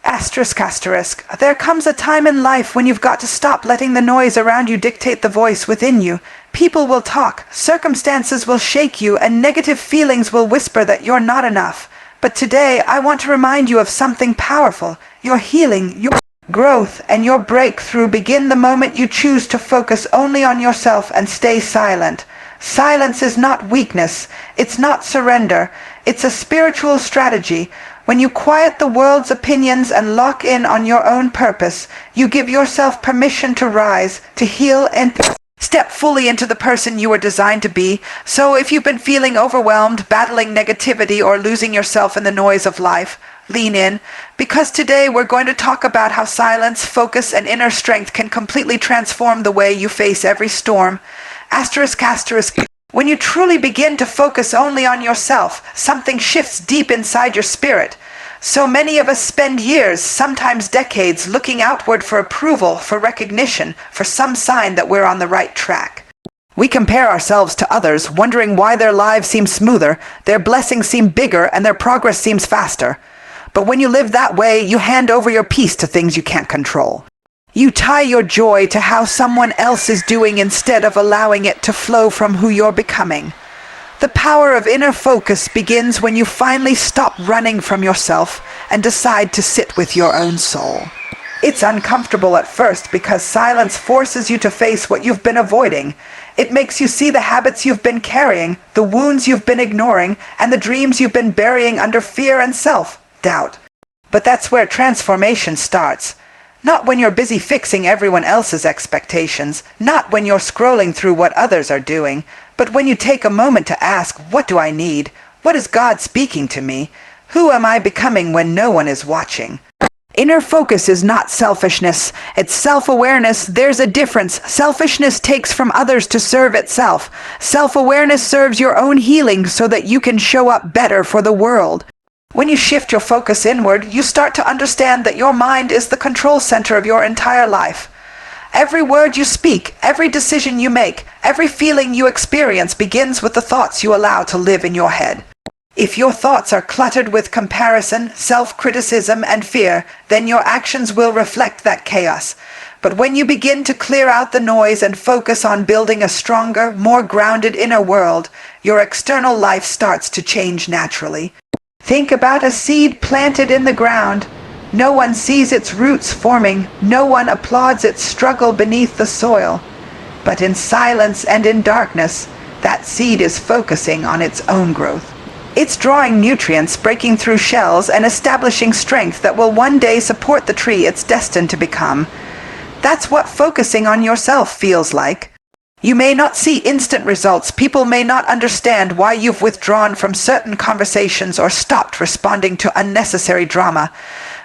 Asterisk, asterisk. There comes a time in life when you've got to stop letting the noise around you dictate the voice within you. People will talk, circumstances will shake you, and negative feelings will whisper that you're not enough. But today, I want to remind you of something powerful. Your healing, your growth, and your breakthrough begin the moment you choose to focus only on yourself and stay silent. Silence is not weakness. It's not surrender. It's a spiritual strategy. When you quiet the world's opinions and lock in on your own purpose, you give yourself permission to rise, to heal, and step fully into the person you were designed to be. So if you've been feeling overwhelmed, battling negativity, or losing yourself in the noise of life, lean in, because today we're going to talk about how silence, focus, and inner strength can completely transform the way you face every storm. Asterisk, asterisk. When you truly begin to focus only on yourself, something shifts deep inside your spirit. So many of us spend years, sometimes decades, looking outward for approval, for recognition, for some sign that we're on the right track. We compare ourselves to others, wondering why their lives seem smoother, their blessings seem bigger, and their progress seems faster. But when you live that way, you hand over your peace to things you can't control. You tie your joy to how someone else is doing instead of allowing it to flow from who you're becoming. The power of inner focus begins when you finally stop running from yourself and decide to sit with your own soul. It's uncomfortable at first because silence forces you to face what you've been avoiding. It makes you see the habits you've been carrying, the wounds you've been ignoring, and the dreams you've been burying under fear and self-doubt. But that's where transformation starts. Not when you're busy fixing everyone else's expectations, not when you're scrolling through what others are doing, but when you take a moment to ask, what do I need? What is God speaking to me? Who am I becoming when no one is watching? Inner focus is not selfishness. It's self-awareness. There's a difference. Selfishness takes from others to serve itself. Self-awareness serves your own healing so that you can show up better for the world. When you shift your focus inward, you start to understand that your mind is the control center of your entire life. Every word you speak, every decision you make, every feeling you experience begins with the thoughts you allow to live in your head. If your thoughts are cluttered with comparison, self-criticism, and fear, then your actions will reflect that chaos. But when you begin to clear out the noise and focus on building a stronger, more grounded inner world, your external life starts to change naturally. Think about a seed planted in the ground. No one sees its roots forming. No one applauds its struggle beneath the soil. But in silence and in darkness, that seed is focusing on its own growth. It's drawing nutrients, breaking through shells, and establishing strength that will one day support the tree it's destined to become. That's what focusing on yourself feels like. You may not see instant results. People may not understand why you've withdrawn from certain conversations or stopped responding to unnecessary drama.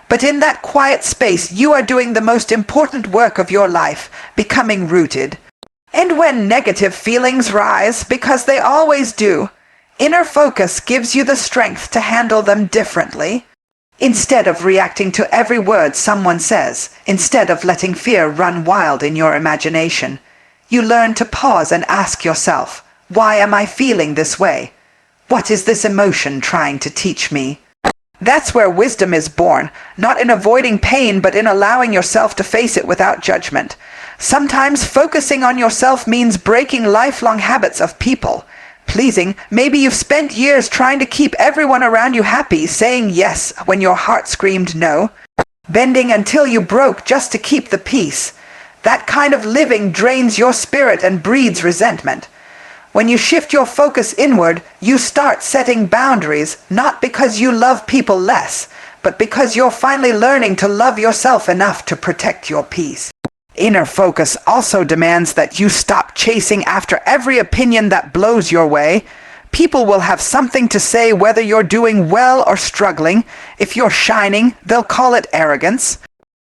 But in that quiet space, you are doing the most important work of your life, becoming rooted. And when negative feelings rise, because they always do, inner focus gives you the strength to handle them differently. Instead of reacting to every word someone says, instead of letting fear run wild in your imagination, you learn to pause and ask yourself, why am I feeling this way? What is this emotion trying to teach me? That's where wisdom is born, not in avoiding pain, but in allowing yourself to face it without judgment. Sometimes focusing on yourself means breaking lifelong habits of people pleasing. Maybe you've spent years trying to keep everyone around you happy, saying yes when your heart screamed no, bending until you broke just to keep the peace. That kind of living drains your spirit and breeds resentment. When you shift your focus inward, you start setting boundaries, not because you love people less, but because you're finally learning to love yourself enough to protect your peace. Inner focus also demands that you stop chasing after every opinion that blows your way. People will have something to say whether you're doing well or struggling. If you're shining, they'll call it arrogance.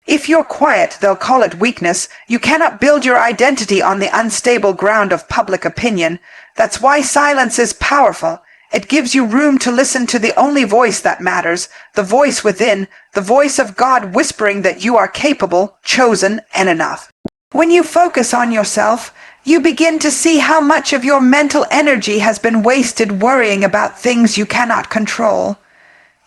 If you're quiet, they'll call it weakness. You cannot build your identity on the unstable ground of public opinion. That's why silence is powerful. It gives you room to listen to the only voice that matters, the voice within, the voice of God whispering that you are capable, chosen, and enough. When you focus on yourself, you begin to see how much of your mental energy has been wasted worrying about things you cannot control.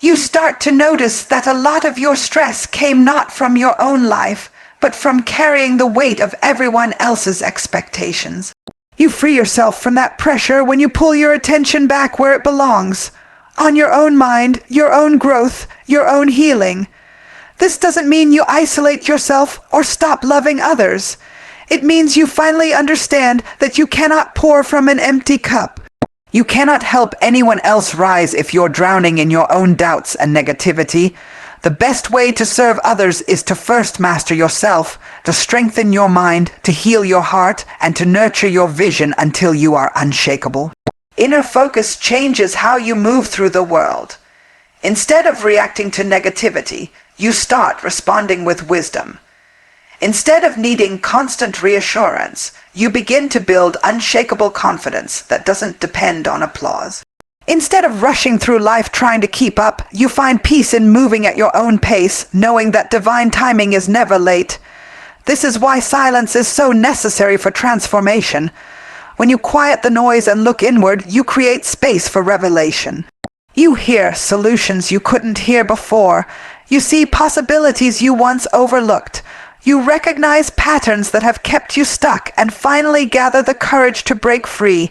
You start to notice that a lot of your stress came not from your own life, but from carrying the weight of everyone else's expectations. You free yourself from that pressure when you pull your attention back where it belongs, on your own mind, your own growth, your own healing. This doesn't mean you isolate yourself or stop loving others. It means you finally understand that you cannot pour from an empty cup. You cannot help anyone else rise if you're drowning in your own doubts and negativity. The best way to serve others is to first master yourself, to strengthen your mind, to heal your heart, and to nurture your vision until you are unshakable. Inner focus changes how you move through the world. Instead of reacting to negativity, you start responding with wisdom. Instead of needing constant reassurance, you begin to build unshakable confidence that doesn't depend on applause. Instead of rushing through life trying to keep up, you find peace in moving at your own pace, knowing that divine timing is never late. This is why silence is so necessary for transformation. When you quiet the noise and look inward, you create space for revelation. You hear solutions you couldn't hear before. You see possibilities you once overlooked. You recognize patterns that have kept you stuck and finally gather the courage to break free.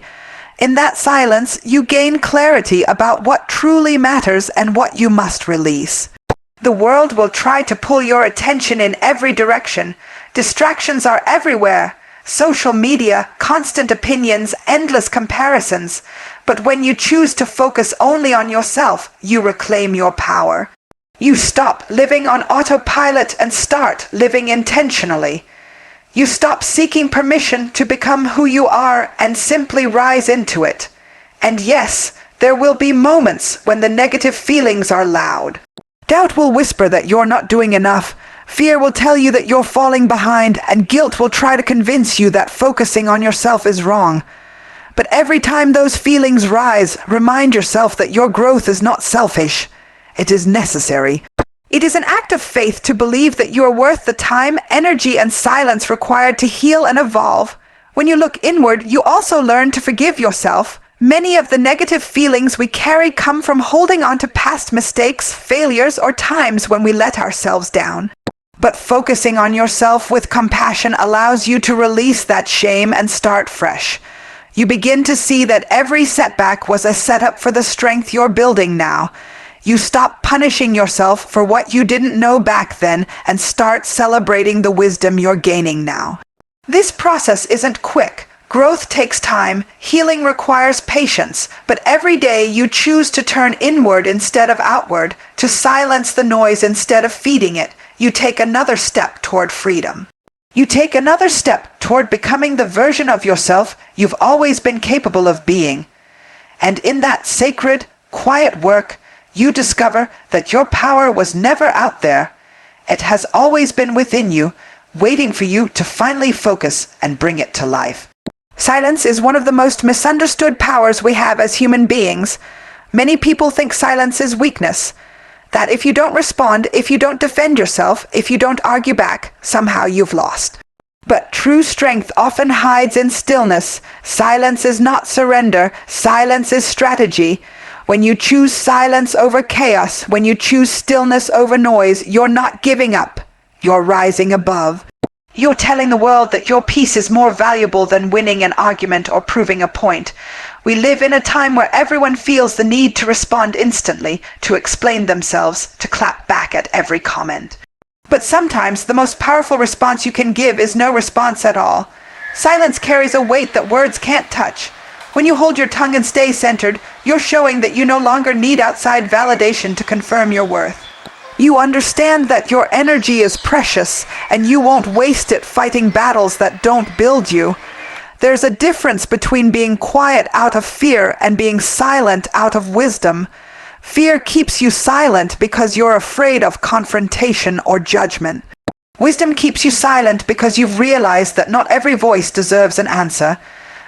In that silence, you gain clarity about what truly matters and what you must release. The world will try to pull your attention in every direction. Distractions are everywhere. Social media, constant opinions, endless comparisons. But when you choose to focus only on yourself, you reclaim your power. You stop living on autopilot and start living intentionally. You stop seeking permission to become who you are and simply rise into it. And yes, there will be moments when the negative feelings are loud. Doubt will whisper that you're not doing enough. Fear will tell you that you're falling behind, and guilt will try to convince you that focusing on yourself is wrong. But every time those feelings rise, remind yourself that your growth is not selfish. It is necessary. It is an act of faith to believe that you are worth the time, energy, and silence required to heal and evolve. When you look inward, you also learn to forgive yourself. Many of the negative feelings we carry come from holding on to past mistakes, failures, or times when we let ourselves down. But focusing on yourself with compassion allows you to release that shame and start fresh. You begin to see that every setback was a setup for the strength you're building now. You stop punishing yourself for what you didn't know back then and start celebrating the wisdom you're gaining now. This process isn't quick. Growth takes time, healing requires patience, but every day you choose to turn inward instead of outward, to silence the noise instead of feeding it. You take another step toward freedom. You take another step toward becoming the version of yourself you've always been capable of being. And in that sacred, quiet work, you discover that your power was never out there. It has always been within you, waiting for you to finally focus and bring it to life. Silence is one of the most misunderstood powers we have as human beings. Many people think silence is weakness. That if you don't respond, if you don't defend yourself, if you don't argue back, somehow you've lost. But true strength often hides in stillness. Silence is not surrender. Silence is strategy. When you choose silence over chaos, when you choose stillness over noise, you're not giving up. You're rising above. You're telling the world that your peace is more valuable than winning an argument or proving a point. We live in a time where everyone feels the need to respond instantly, to explain themselves, to clap back at every comment. But sometimes the most powerful response you can give is no response at all. Silence carries a weight that words can't touch. When you hold your tongue and stay centered, you're showing that you no longer need outside validation to confirm your worth. You understand that your energy is precious, and you won't waste it fighting battles that don't build you. There's a difference between being quiet out of fear and being silent out of wisdom. Fear keeps you silent because you're afraid of confrontation or judgment. Wisdom keeps you silent because you've realized that not every voice deserves an answer.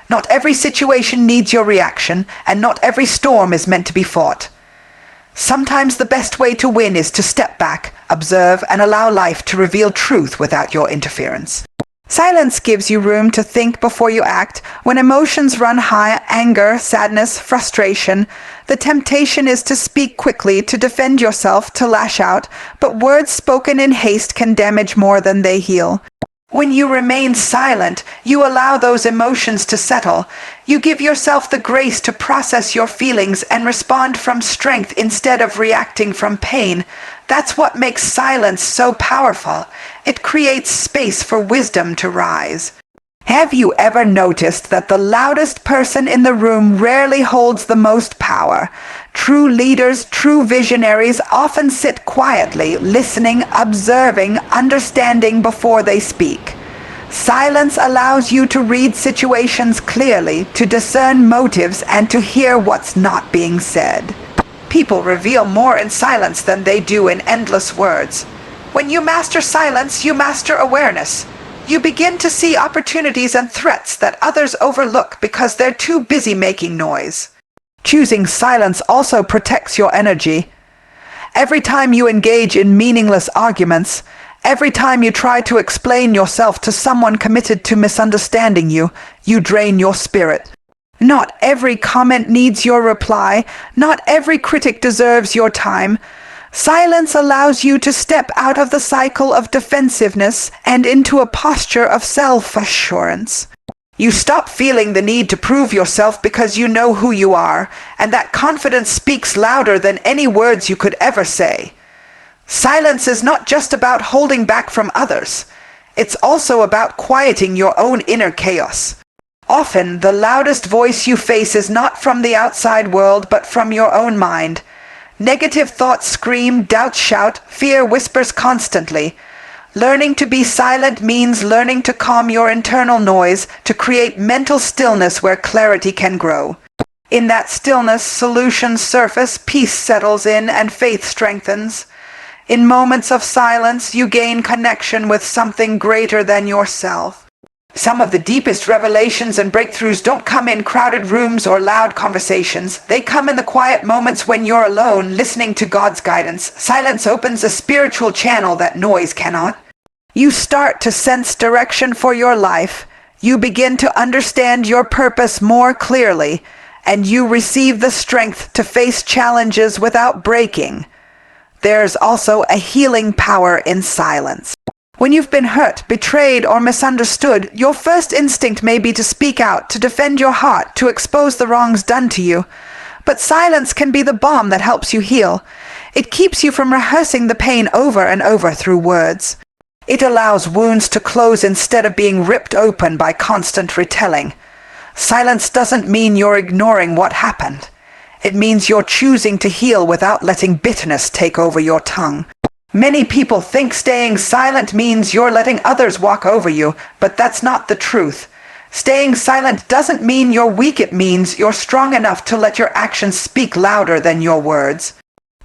Not every situation needs your reaction, and not every storm is meant to be fought. Sometimes the best way to win is to step back, observe, and allow life to reveal truth without your interference. Silence gives you room to think before you act. When emotions run high, anger, sadness, frustration, the temptation is to speak quickly, to defend yourself, to lash out, but words spoken in haste can damage more than they heal. When you remain silent, you allow those emotions to settle. You give yourself the grace to process your feelings and respond from strength instead of reacting from pain. That's what makes silence so powerful. It creates space for wisdom to rise. Have you ever noticed that the loudest person in the room rarely holds the most power? True leaders, true visionaries often sit quietly, listening, observing, understanding before they speak. Silence allows you to read situations clearly, to discern motives, and to hear what's not being said. People reveal more in silence than they do in endless words. When you master silence, you master awareness. You begin to see opportunities and threats that others overlook because they're too busy making noise. Choosing silence also protects your energy. Every time you engage in meaningless arguments, every time you try to explain yourself to someone committed to misunderstanding you, you drain your spirit. Not every comment needs your reply. Not every critic deserves your time. Silence allows you to step out of the cycle of defensiveness and into a posture of self-assurance. You stop feeling the need to prove yourself because you know who you are, and that confidence speaks louder than any words you could ever say. Silence is not just about holding back from others. It's also about quieting your own inner chaos. Often, the loudest voice you face is not from the outside world, but from your own mind. Negative thoughts scream, doubts shout, fear whispers constantly. Learning to be silent means learning to calm your internal noise, to create mental stillness where clarity can grow. In that stillness, solutions surface, peace settles in, and faith strengthens. In moments of silence, you gain connection with something greater than yourself. Some of the deepest revelations and breakthroughs don't come in crowded rooms or loud conversations. They come in the quiet moments when you're alone, listening to God's guidance. Silence opens a spiritual channel that noise cannot. You start to sense direction for your life. You begin to understand your purpose more clearly, and you receive the strength to face challenges without breaking. There's also a healing power in silence. When you've been hurt, betrayed, or misunderstood, your first instinct may be to speak out, to defend your heart, to expose the wrongs done to you. But silence can be the balm that helps you heal. It keeps you from rehearsing the pain over and over through words. It allows wounds to close instead of being ripped open by constant retelling. Silence doesn't mean you're ignoring what happened. It means you're choosing to heal without letting bitterness take over your tongue. Many people think staying silent means you're letting others walk over you, but that's not the truth. Staying silent doesn't mean you're weak, it means you're strong enough to let your actions speak louder than your words.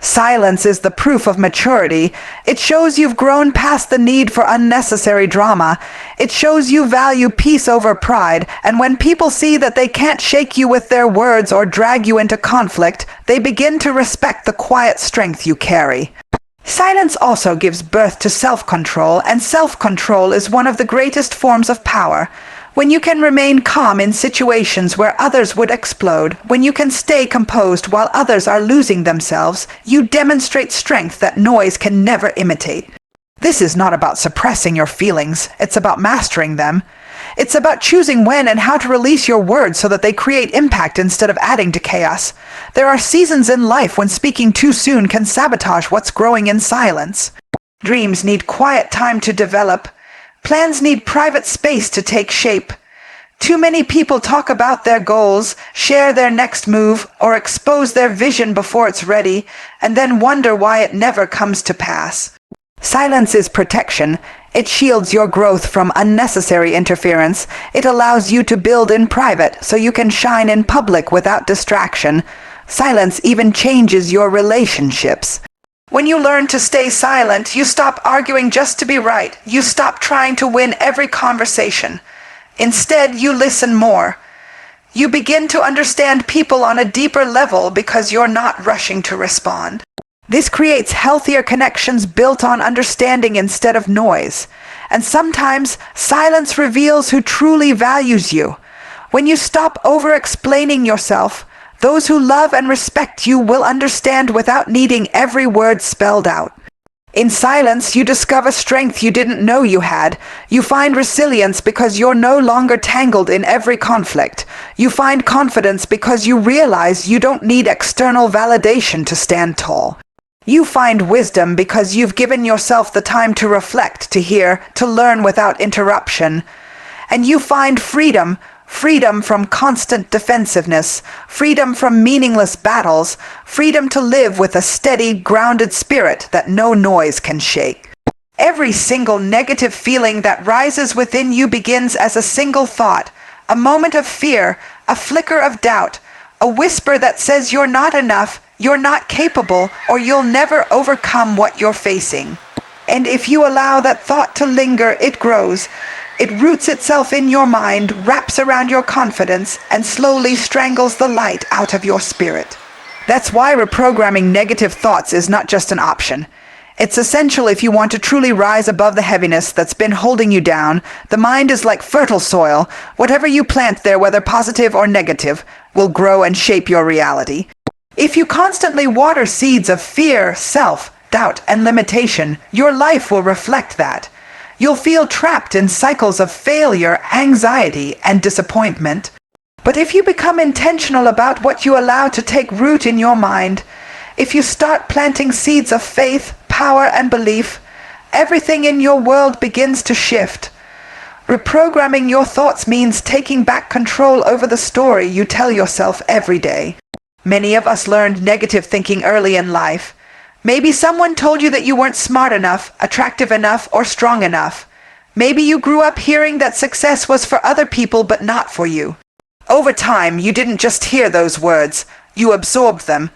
Silence is the proof of maturity. It shows you've grown past the need for unnecessary drama. It shows you value peace over pride, and when people see that they can't shake you with their words or drag you into conflict, they begin to respect the quiet strength you carry. Silence also gives birth to self-control, and self-control is one of the greatest forms of power. When you can remain calm in situations where others would explode, when you can stay composed while others are losing themselves, you demonstrate strength that noise can never imitate. This is not about suppressing your feelings, it's about mastering them. It's about choosing when and how to release your words so that they create impact instead of adding to chaos. There are seasons in life when speaking too soon can sabotage what's growing in silence. Dreams need quiet time to develop. Plans need private space to take shape. Too many people talk about their goals, share their next move, or expose their vision before it's ready, and then wonder why it never comes to pass. Silence is protection. It shields your growth from unnecessary interference. It allows you to build in private so you can shine in public without distraction. Silence even changes your relationships. When you learn to stay silent, you stop arguing just to be right. You stop trying to win every conversation. Instead, you listen more. You begin to understand people on a deeper level because you're not rushing to respond. This creates healthier connections built on understanding instead of noise. And sometimes silence reveals who truly values you. When you stop over-explaining yourself, those who love and respect you will understand without needing every word spelled out. In silence, you discover strength you didn't know you had. You find resilience because you're no longer tangled in every conflict. You find confidence because you realize you don't need external validation to stand tall. You find wisdom because you've given yourself the time to reflect, to hear, to learn without interruption. And you find freedom from constant defensiveness, freedom from meaningless battles, freedom to live with a steady, grounded spirit that no noise can shake. Every single negative feeling that rises within you begins as a single thought, a moment of fear, a flicker of doubt, a whisper that says you're not enough, you're not capable, or you'll never overcome what you're facing. And if you allow that thought to linger, it grows. It roots itself in your mind, wraps around your confidence, and slowly strangles the light out of your spirit. That's why reprogramming negative thoughts is not just an option. It's essential if you want to truly rise above the heaviness that's been holding you down. The mind is like fertile soil. Whatever you plant there, whether positive or negative, will grow and shape your reality. If you constantly water seeds of fear, self-doubt, and limitation, your life will reflect that. You'll feel trapped in cycles of failure, anxiety, and disappointment. But if you become intentional about what you allow to take root in your mind, if you start planting seeds of faith, power, and belief, everything in your world begins to shift. Reprogramming your thoughts means taking back control over the story you tell yourself every day. Many of us learned negative thinking early in life. Maybe someone told you that you weren't smart enough, attractive enough, or strong enough. Maybe you grew up hearing that success was for other people but not for you. Over time, you didn't just hear those words, you absorbed them.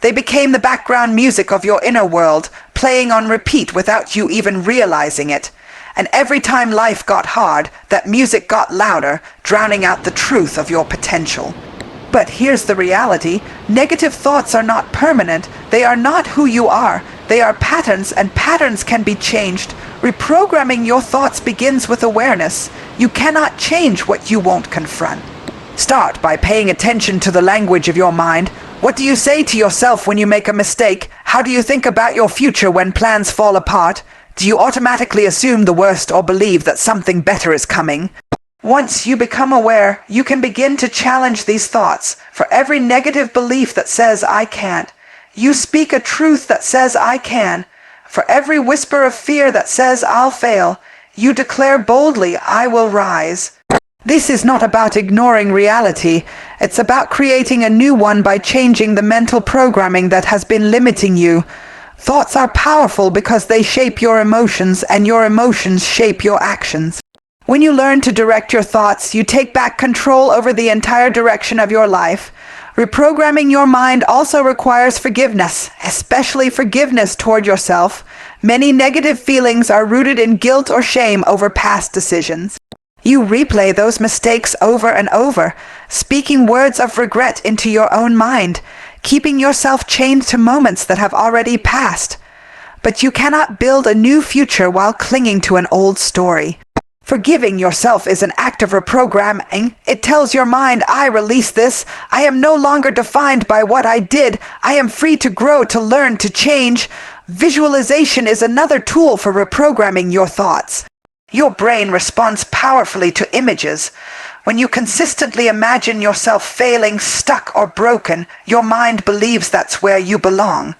They became the background music of your inner world, playing on repeat without you even realizing it. And every time life got hard, that music got louder, drowning out the truth of your potential. But here's the reality. Negative thoughts are not permanent. They are not who you are. They are patterns, and patterns can be changed. Reprogramming your thoughts begins with awareness. You cannot change what you won't confront. Start by paying attention to the language of your mind. What do you say to yourself when you make a mistake? How do you think about your future when plans fall apart? Do you automatically assume the worst or believe that something better is coming? Once you become aware, you can begin to challenge these thoughts. For every negative belief that says, I can't, you speak a truth that says, I can. For every whisper of fear that says, I'll fail, you declare boldly, I will rise. This is not about ignoring reality. It's about creating a new one by changing the mental programming that has been limiting you. Thoughts are powerful because they shape your emotions, and your emotions shape your actions. When you learn to direct your thoughts, you take back control over the entire direction of your life. Reprogramming your mind also requires forgiveness, especially forgiveness toward yourself. Many negative feelings are rooted in guilt or shame over past decisions. You replay those mistakes over and over, speaking words of regret into your own mind, keeping yourself chained to moments that have already passed. But you cannot build a new future while clinging to an old story. Forgiving yourself is an act of reprogramming. It tells your mind, I release this. I am no longer defined by what I did. I am free to grow, to learn, to change. Visualization is another tool for reprogramming your thoughts. Your brain responds powerfully to images. When you consistently imagine yourself failing, stuck, or broken, your mind believes that's where you belong.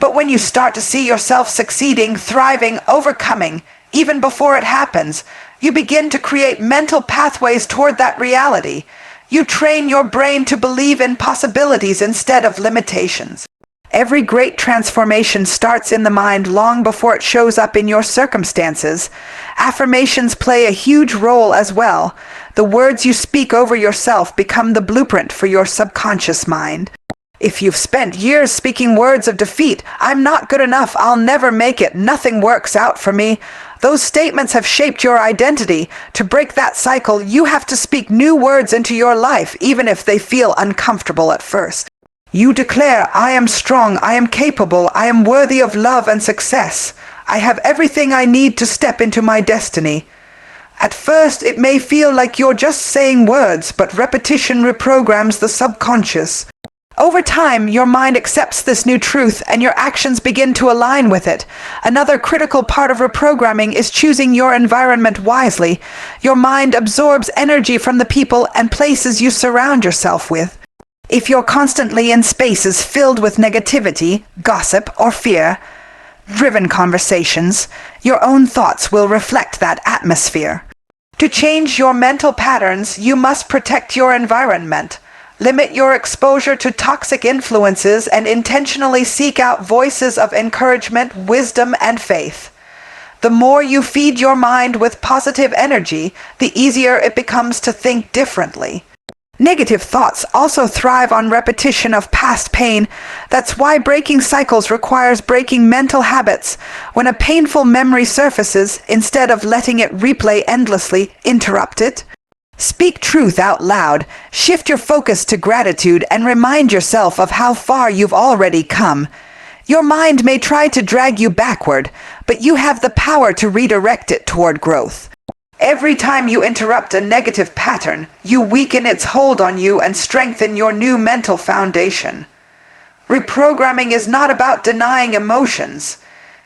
But when you start to see yourself succeeding, thriving, overcoming, even before it happens, you begin to create mental pathways toward that reality. You train your brain to believe in possibilities instead of limitations. Every great transformation starts in the mind long before it shows up in your circumstances. Affirmations play a huge role as well. The words you speak over yourself become the blueprint for your subconscious mind. If you've spent years speaking words of defeat, I'm not good enough, I'll never make it, nothing works out for me, those statements have shaped your identity. To break that cycle, you have to speak new words into your life, even if they feel uncomfortable at first. You declare, I am strong, I am capable, I am worthy of love and success. I have everything I need to step into my destiny. At first, it may feel like you're just saying words, but repetition reprograms the subconscious. Over time, your mind accepts this new truth and your actions begin to align with it. Another critical part of reprogramming is choosing your environment wisely. Your mind absorbs energy from the people and places you surround yourself with. If you're constantly in spaces filled with negativity, gossip, or fear-driven conversations, your own thoughts will reflect that atmosphere. To change your mental patterns, you must protect your environment. Limit your exposure to toxic influences and intentionally seek out voices of encouragement, wisdom, and faith. The more you feed your mind with positive energy, the easier it becomes to think differently. Negative thoughts also thrive on repetition of past pain. That's why breaking cycles requires breaking mental habits. When a painful memory surfaces, instead of letting it replay endlessly, interrupt it. Speak truth out loud, shift your focus to gratitude, and remind yourself of how far you've already come. Your mind may try to drag you backward, but you have the power to redirect it toward growth. Every time you interrupt a negative pattern, you weaken its hold on you and strengthen your new mental foundation. Reprogramming is not about denying emotions.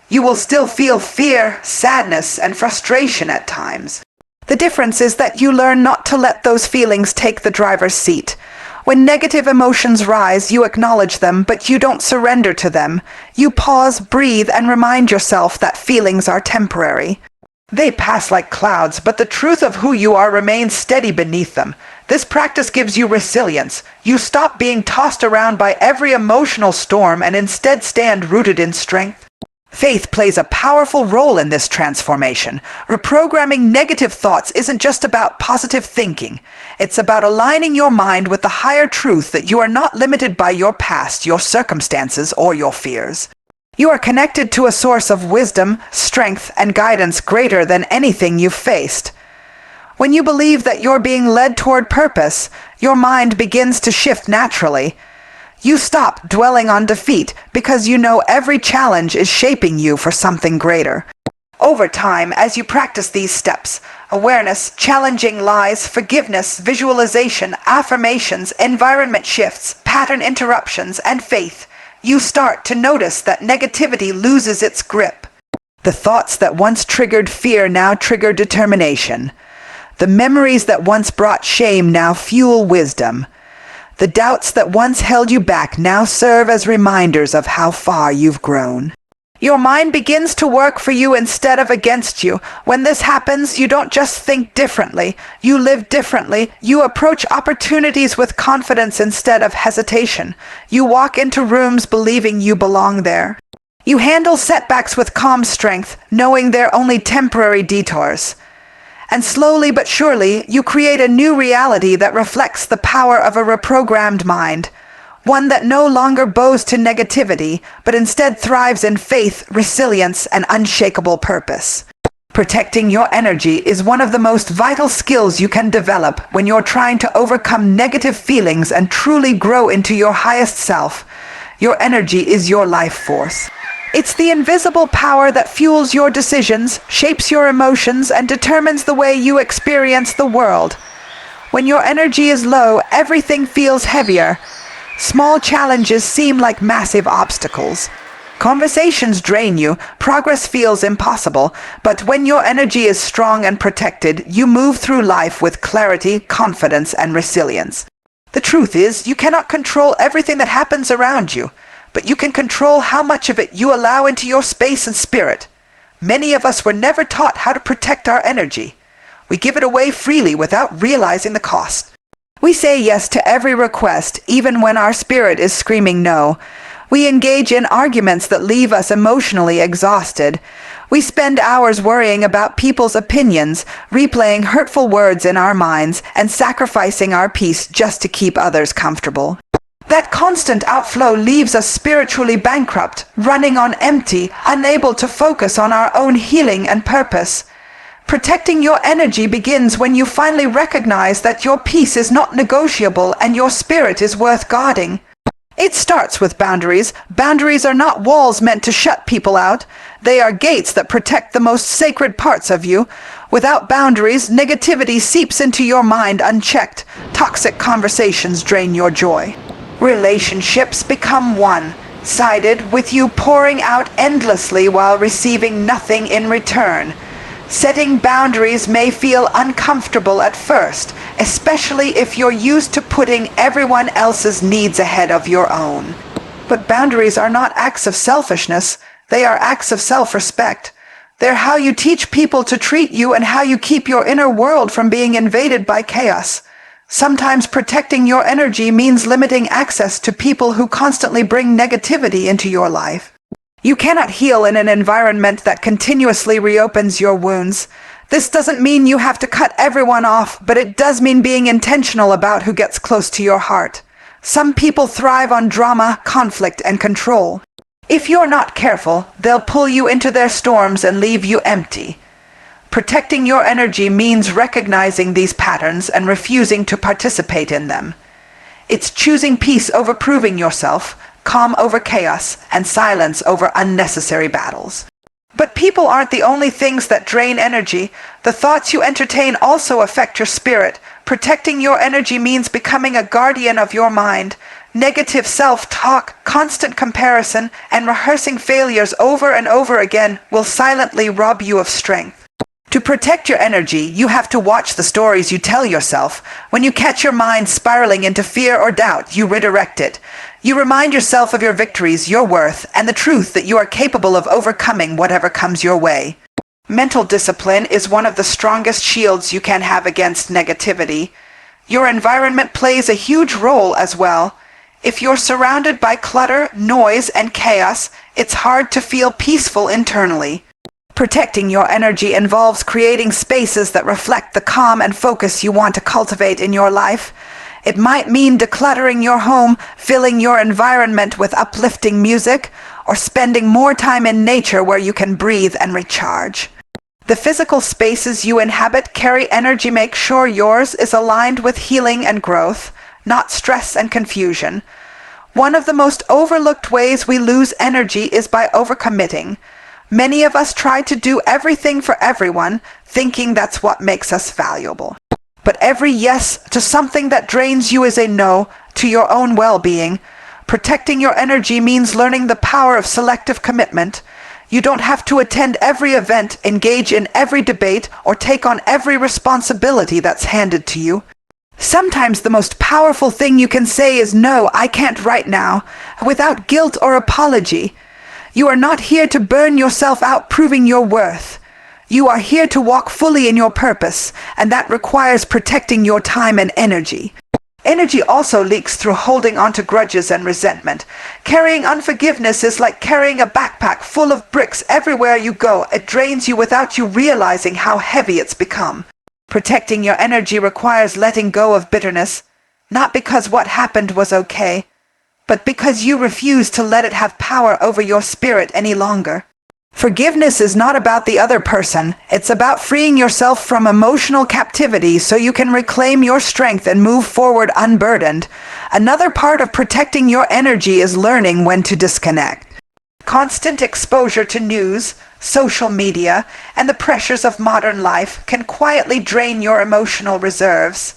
You will still feel fear, sadness, and frustration at times. The difference is that you learn not to let those feelings take the driver's seat. When negative emotions rise, you acknowledge them, but you don't surrender to them. You pause, breathe, and remind yourself that feelings are temporary. They pass like clouds, but the truth of who you are remains steady beneath them. This practice gives you resilience. You stop being tossed around by every emotional storm and instead stand rooted in strength. Faith plays a powerful role in this transformation. Reprogramming negative thoughts isn't just about positive thinking. It's about aligning your mind with the higher truth that you are not limited by your past, your circumstances, or your fears. You are connected to a source of wisdom, strength, and guidance greater than anything you've faced. When you believe that you're being led toward purpose, your mind begins to shift naturally. You stop dwelling on defeat because you know every challenge is shaping you for something greater. Over time, as you practice these steps, awareness, challenging lies, forgiveness, visualization, affirmations, environment shifts, pattern interruptions, and faith, you start to notice that negativity loses its grip. The thoughts that once triggered fear now trigger determination. The memories that once brought shame now fuel wisdom. The doubts that once held you back now serve as reminders of how far you've grown. Your mind begins to work for you instead of against you. When this happens, you don't just think differently. You live differently. You approach opportunities with confidence instead of hesitation. You walk into rooms believing you belong there. You handle setbacks with calm strength, knowing they're only temporary detours. And slowly but surely, you create a new reality that reflects the power of a reprogrammed mind. One that no longer bows to negativity, but instead thrives in faith, resilience, and unshakable purpose. Protecting your energy is one of the most vital skills you can develop when you're trying to overcome negative feelings and truly grow into your highest self. Your energy is your life force. It's the invisible power that fuels your decisions, shapes your emotions, and determines the way you experience the world. When your energy is low, everything feels heavier. Small challenges seem like massive obstacles. Conversations drain you, progress feels impossible, but when your energy is strong and protected, you move through life with clarity, confidence, and resilience. The truth is, you cannot control everything that happens around you, but you can control how much of it you allow into your space and spirit. Many of us were never taught how to protect our energy. We give it away freely without realizing the cost. We say yes to every request, even when our spirit is screaming no. We engage in arguments that leave us emotionally exhausted. We spend hours worrying about people's opinions, replaying hurtful words in our minds, and sacrificing our peace just to keep others comfortable. That constant outflow leaves us spiritually bankrupt, running on empty, unable to focus on our own healing and purpose. Protecting your energy begins when you finally recognize that your peace is not negotiable and your spirit is worth guarding. It starts with boundaries. Boundaries are not walls meant to shut people out. They are gates that protect the most sacred parts of you. Without boundaries, negativity seeps into your mind unchecked. Toxic conversations drain your joy. Relationships become one-sided, with you pouring out endlessly while receiving nothing in return. Setting boundaries may feel uncomfortable at first, especially if you're used to putting everyone else's needs ahead of your own. But boundaries are not acts of selfishness. They are acts of self-respect. They're how you teach people to treat you and how you keep your inner world from being invaded by chaos. Sometimes protecting your energy means limiting access to people who constantly bring negativity into your life. You cannot heal in an environment that continuously reopens your wounds. This doesn't mean you have to cut everyone off, but it does mean being intentional about who gets close to your heart. Some people thrive on drama, conflict, and control. If you're not careful, they'll pull you into their storms and leave you empty. Protecting your energy means recognizing these patterns and refusing to participate in them. It's choosing peace over proving yourself, calm over chaos, and silence over unnecessary battles. But people aren't the only things that drain energy. The thoughts you entertain also affect your spirit. Protecting your energy means becoming a guardian of your mind. Negative self-talk, constant comparison, and rehearsing failures over and over again will silently rob you of strength. To protect your energy, you have to watch the stories you tell yourself. When you catch your mind spiraling into fear or doubt, you redirect it. You remind yourself of your victories, your worth, and the truth that you are capable of overcoming whatever comes your way. Mental discipline is one of the strongest shields you can have against negativity. Your environment plays a huge role as well. If you're surrounded by clutter, noise, and chaos, it's hard to feel peaceful internally. Protecting your energy involves creating spaces that reflect the calm and focus you want to cultivate in your life. It might mean decluttering your home, filling your environment with uplifting music, or spending more time in nature where you can breathe and recharge. The physical spaces you inhabit carry energy. Make sure yours is aligned with healing and growth, not stress and confusion. One of the most overlooked ways we lose energy is by overcommitting. Many of us try to do everything for everyone, thinking that's what makes us valuable. But every yes to something that drains you is a no to your own well-being. Protecting your energy means learning the power of selective commitment. You don't have to attend every event, engage in every debate, or take on every responsibility that's handed to you. Sometimes the most powerful thing you can say is no, I can't right now, without guilt or apology. You are not here to burn yourself out proving your worth. You are here to walk fully in your purpose, and that requires protecting your time and energy. Energy also leaks through holding onto grudges and resentment. Carrying unforgiveness is like carrying a backpack full of bricks everywhere you go. It drains you without you realizing how heavy it's become. Protecting your energy requires letting go of bitterness, not because what happened was okay, but because you refuse to let it have power over your spirit any longer. Forgiveness is not about the other person. It's about freeing yourself from emotional captivity so you can reclaim your strength and move forward unburdened. Another part of protecting your energy is learning when to disconnect. Constant exposure to news, social media, and the pressures of modern life can quietly drain your emotional reserves.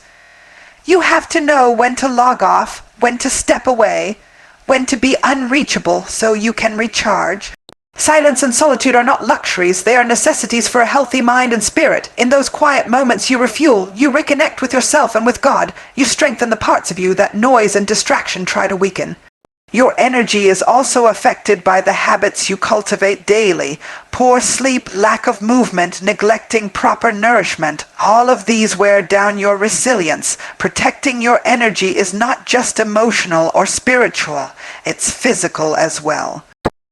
You have to know when to log off, when to step away, when to be unreachable so you can recharge. Silence and solitude are not luxuries, they are necessities for a healthy mind and spirit. In those quiet moments you refuel, you reconnect with yourself and with God. You strengthen the parts of you that noise and distraction try to weaken. Your energy is also affected by the habits you cultivate daily. Poor sleep, lack of movement, neglecting proper nourishment. All of these wear down your resilience. Protecting your energy is not just emotional or spiritual, it's physical as well.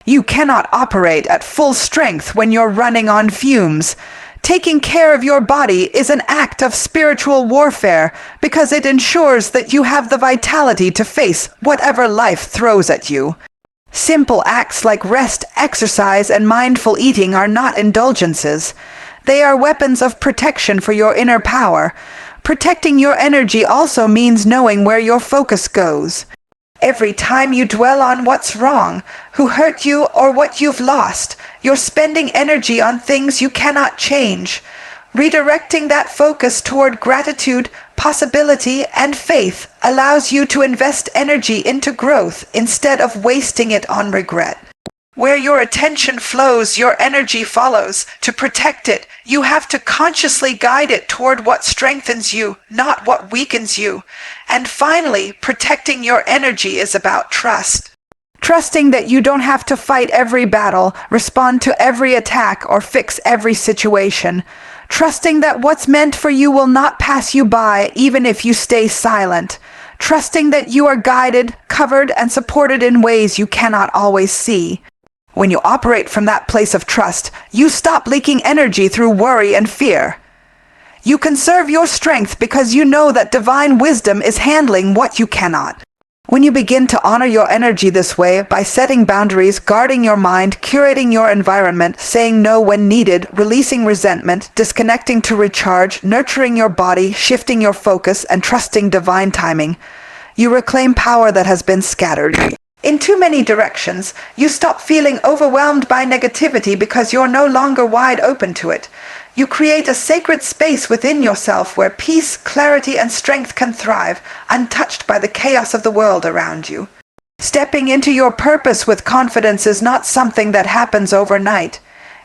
You cannot operate at full strength when you're running on fumes. Taking care of your body is an act of spiritual warfare because it ensures that you have the vitality to face whatever life throws at you. Simple acts like rest, exercise, and mindful eating are not indulgences. They are weapons of protection for your inner power. Protecting your energy also means knowing where your focus goes. Every time you dwell on what's wrong, who hurt you, or what you've lost, you're spending energy on things you cannot change. Redirecting that focus toward gratitude, possibility, and faith allows you to invest energy into growth instead of wasting it on regret. Where your attention flows, your energy follows. To protect it, you have to consciously guide it toward what strengthens you, not what weakens you. And finally, protecting your energy is about trust. Trusting that you don't have to fight every battle, respond to every attack, or fix every situation. Trusting that what's meant for you will not pass you by, even if you stay silent. Trusting that you are guided, covered, and supported in ways you cannot always see. When you operate from that place of trust, you stop leaking energy through worry and fear. You conserve your strength because you know that divine wisdom is handling what you cannot. When you begin to honor your energy this way, by setting boundaries, guarding your mind, curating your environment, saying no when needed, releasing resentment, disconnecting to recharge, nurturing your body, shifting your focus, and trusting divine timing, you reclaim power that has been scattered. In too many directions, you stop feeling overwhelmed by negativity because you're no longer wide open to it. You create a sacred space within yourself where peace, clarity, and strength can thrive, untouched by the chaos of the world around you. Stepping into your purpose with confidence is not something that happens overnight.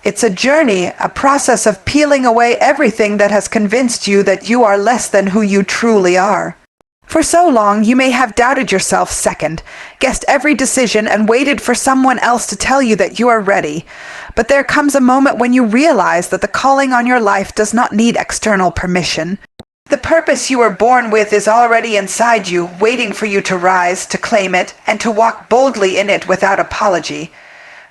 It's a journey, a process of peeling away everything that has convinced you that you are less than who you truly are. For so long, you may have doubted yourself second, guessed every decision, and waited for someone else to tell you that you are ready. But there comes a moment when you realize that the calling on your life does not need external permission. The purpose you were born with is already inside you, waiting for you to rise, to claim it, and to walk boldly in it without apology.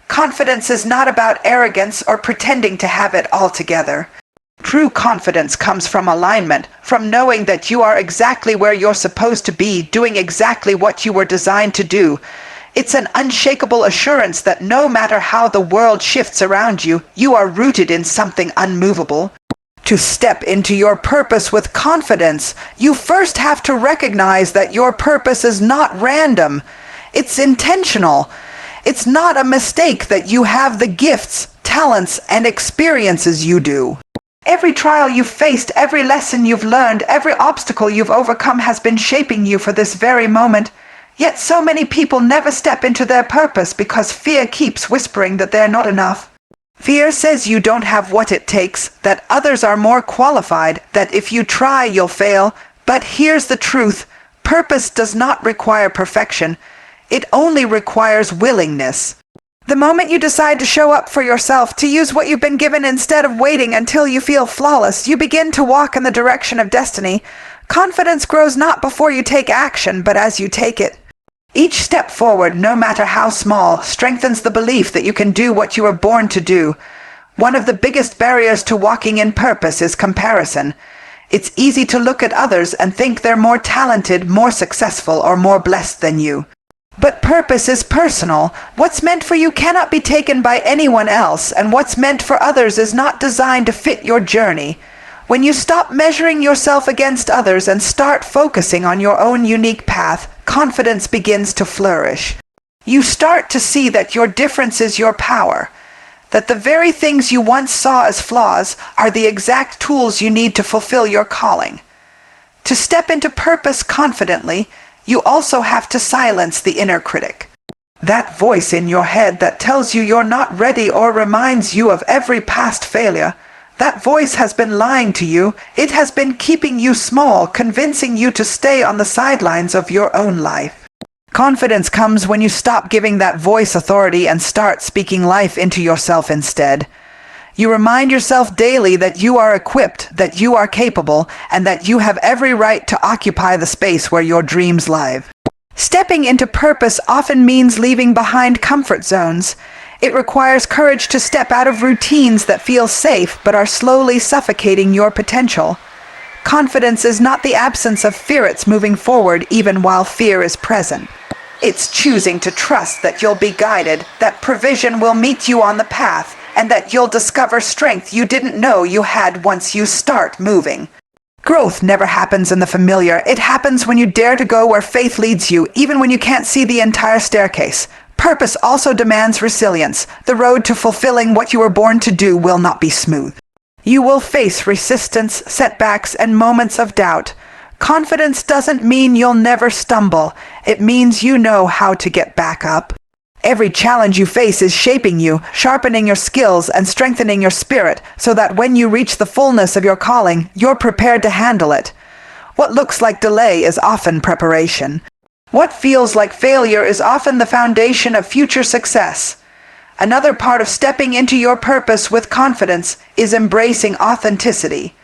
Confidence is not about arrogance or pretending to have it all together. True confidence comes from alignment, from knowing that you are exactly where you're supposed to be, doing exactly what you were designed to do. It's an unshakable assurance that no matter how the world shifts around you, you are rooted in something unmovable. To step into your purpose with confidence, you first have to recognize that your purpose is not random. It's intentional. It's not a mistake that you have the gifts, talents, and experiences you do. Every trial you've faced, every lesson you've learned, every obstacle you've overcome has been shaping you for this very moment. Yet so many people never step into their purpose because fear keeps whispering that they're not enough. Fear says you don't have what it takes, that others are more qualified, that if you try, you'll fail. But here's the truth. Purpose does not require perfection. It only requires willingness. The moment you decide to show up for yourself, to use what you've been given instead of waiting until you feel flawless, you begin to walk in the direction of destiny. Confidence grows not before you take action, but as you take it. Each step forward, no matter how small, strengthens the belief that you can do what you were born to do. One of the biggest barriers to walking in purpose is comparison. It's easy to look at others and think they're more talented, more successful, or more blessed than you. But purpose is personal. What's meant for you cannot be taken by anyone else, and what's meant for others is not designed to fit your journey. When you stop measuring yourself against others and start focusing on your own unique path, confidence begins to flourish. You start to see that your difference is your power, that the very things you once saw as flaws are the exact tools you need to fulfill your calling. To step into purpose confidently, you also have to silence the inner critic. That voice in your head that tells you you're not ready or reminds you of every past failure. That voice has been lying to you. It has been keeping you small, convincing you to stay on the sidelines of your own life. Confidence comes when you stop giving that voice authority and start speaking life into yourself instead. You remind yourself daily that you are equipped, that you are capable, and that you have every right to occupy the space where your dreams live. Stepping into purpose often means leaving behind comfort zones. It requires courage to step out of routines that feel safe but are slowly suffocating your potential. Confidence is not the absence of fear, it's moving forward even while fear is present. It's choosing to trust that you'll be guided, that provision will meet you on the path, and that you'll discover strength you didn't know you had once you start moving. Growth never happens in the familiar. It happens when you dare to go where faith leads you, even when you can't see the entire staircase. Purpose also demands resilience. The road to fulfilling what you were born to do will not be smooth. You will face resistance, setbacks, and moments of doubt. Confidence doesn't mean you'll never stumble. It means you know how to get back up. Every challenge you face is shaping you, sharpening your skills, and strengthening your spirit, so that when you reach the fullness of your calling, you're prepared to handle it. What looks like delay is often preparation. What feels like failure is often the foundation of future success. Another part of stepping into your purpose with confidence is embracing authenticity.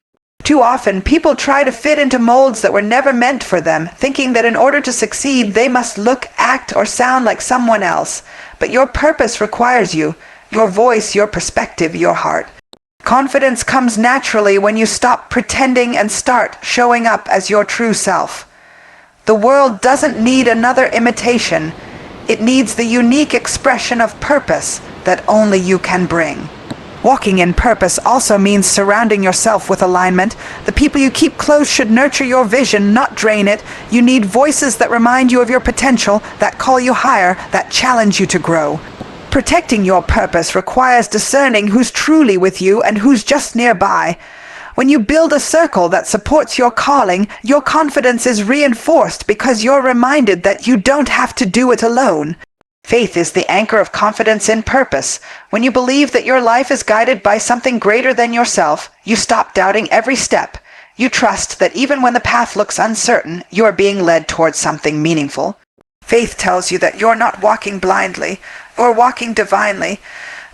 Too often, people try to fit into molds that were never meant for them, thinking that in order to succeed, they must look, act, or sound like someone else. But your purpose requires you, your voice, your perspective, your heart. Confidence comes naturally when you stop pretending and start showing up as your true self. The world doesn't need another imitation. It needs the unique expression of purpose that only you can bring. Walking in purpose also means surrounding yourself with alignment. The people you keep close should nurture your vision, not drain it. You need voices that remind you of your potential, that call you higher, that challenge you to grow. Protecting your purpose requires discerning who's truly with you and who's just nearby. When you build a circle that supports your calling, your confidence is reinforced because you're reminded that you don't have to do it alone. Faith is the anchor of confidence in purpose. When you believe that your life is guided by something greater than yourself, you stop doubting every step. You trust that even when the path looks uncertain, you are being led towards something meaningful. Faith tells you that you're not walking blindly, or walking divinely.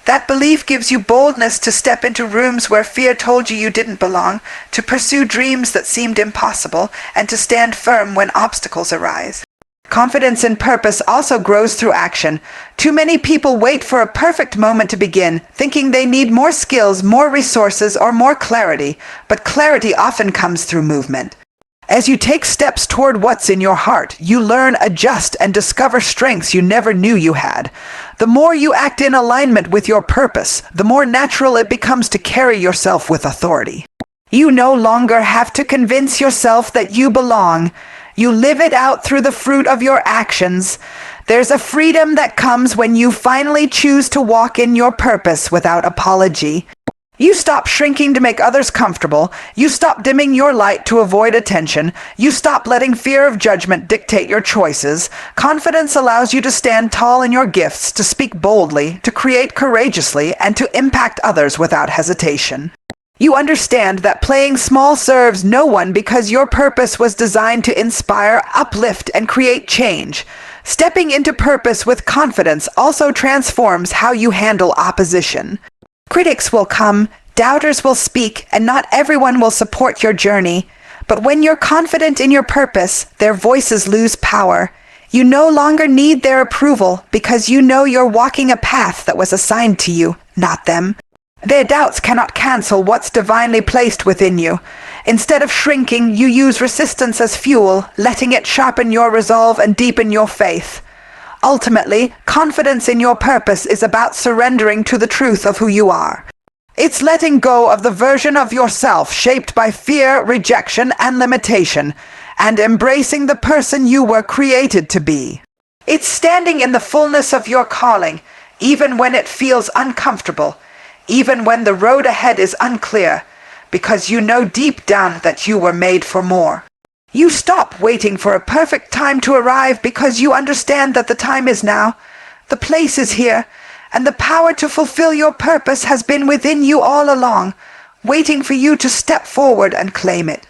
That belief gives you boldness to step into rooms where fear told you didn't belong, to pursue dreams that seemed impossible, and to stand firm when obstacles arise. Confidence in purpose also grows through action. Too many people wait for a perfect moment to begin, thinking they need more skills, more resources, or more clarity. But clarity often comes through movement. As you take steps toward what's in your heart, you learn, adjust, and discover strengths you never knew you had. The more you act in alignment with your purpose, the more natural it becomes to carry yourself with authority. You no longer have to convince yourself that you belong. You live it out through the fruit of your actions. There's a freedom that comes when you finally choose to walk in your purpose without apology. You stop shrinking to make others comfortable. You stop dimming your light to avoid attention. You stop letting fear of judgment dictate your choices. Confidence allows you to stand tall in your gifts, to speak boldly, to create courageously, and to impact others without hesitation. You understand that playing small serves no one because your purpose was designed to inspire, uplift, and create change. Stepping into purpose with confidence also transforms how you handle opposition. Critics will come, doubters will speak, and not everyone will support your journey. But when you're confident in your purpose, their voices lose power. You no longer need their approval because you know you're walking a path that was assigned to you, not them. Their doubts cannot cancel what's divinely placed within you. Instead of shrinking, you use resistance as fuel, letting it sharpen your resolve and deepen your faith. Ultimately, confidence in your purpose is about surrendering to the truth of who you are. It's letting go of the version of yourself shaped by fear, rejection, and limitation, and embracing the person you were created to be. It's standing in the fullness of your calling, even when it feels uncomfortable, even when the road ahead is unclear, because you know deep down that you were made for more. You stop waiting for a perfect time to arrive because you understand that the time is now. The place is here, and the power to fulfill your purpose has been within you all along, waiting for you to step forward and claim it.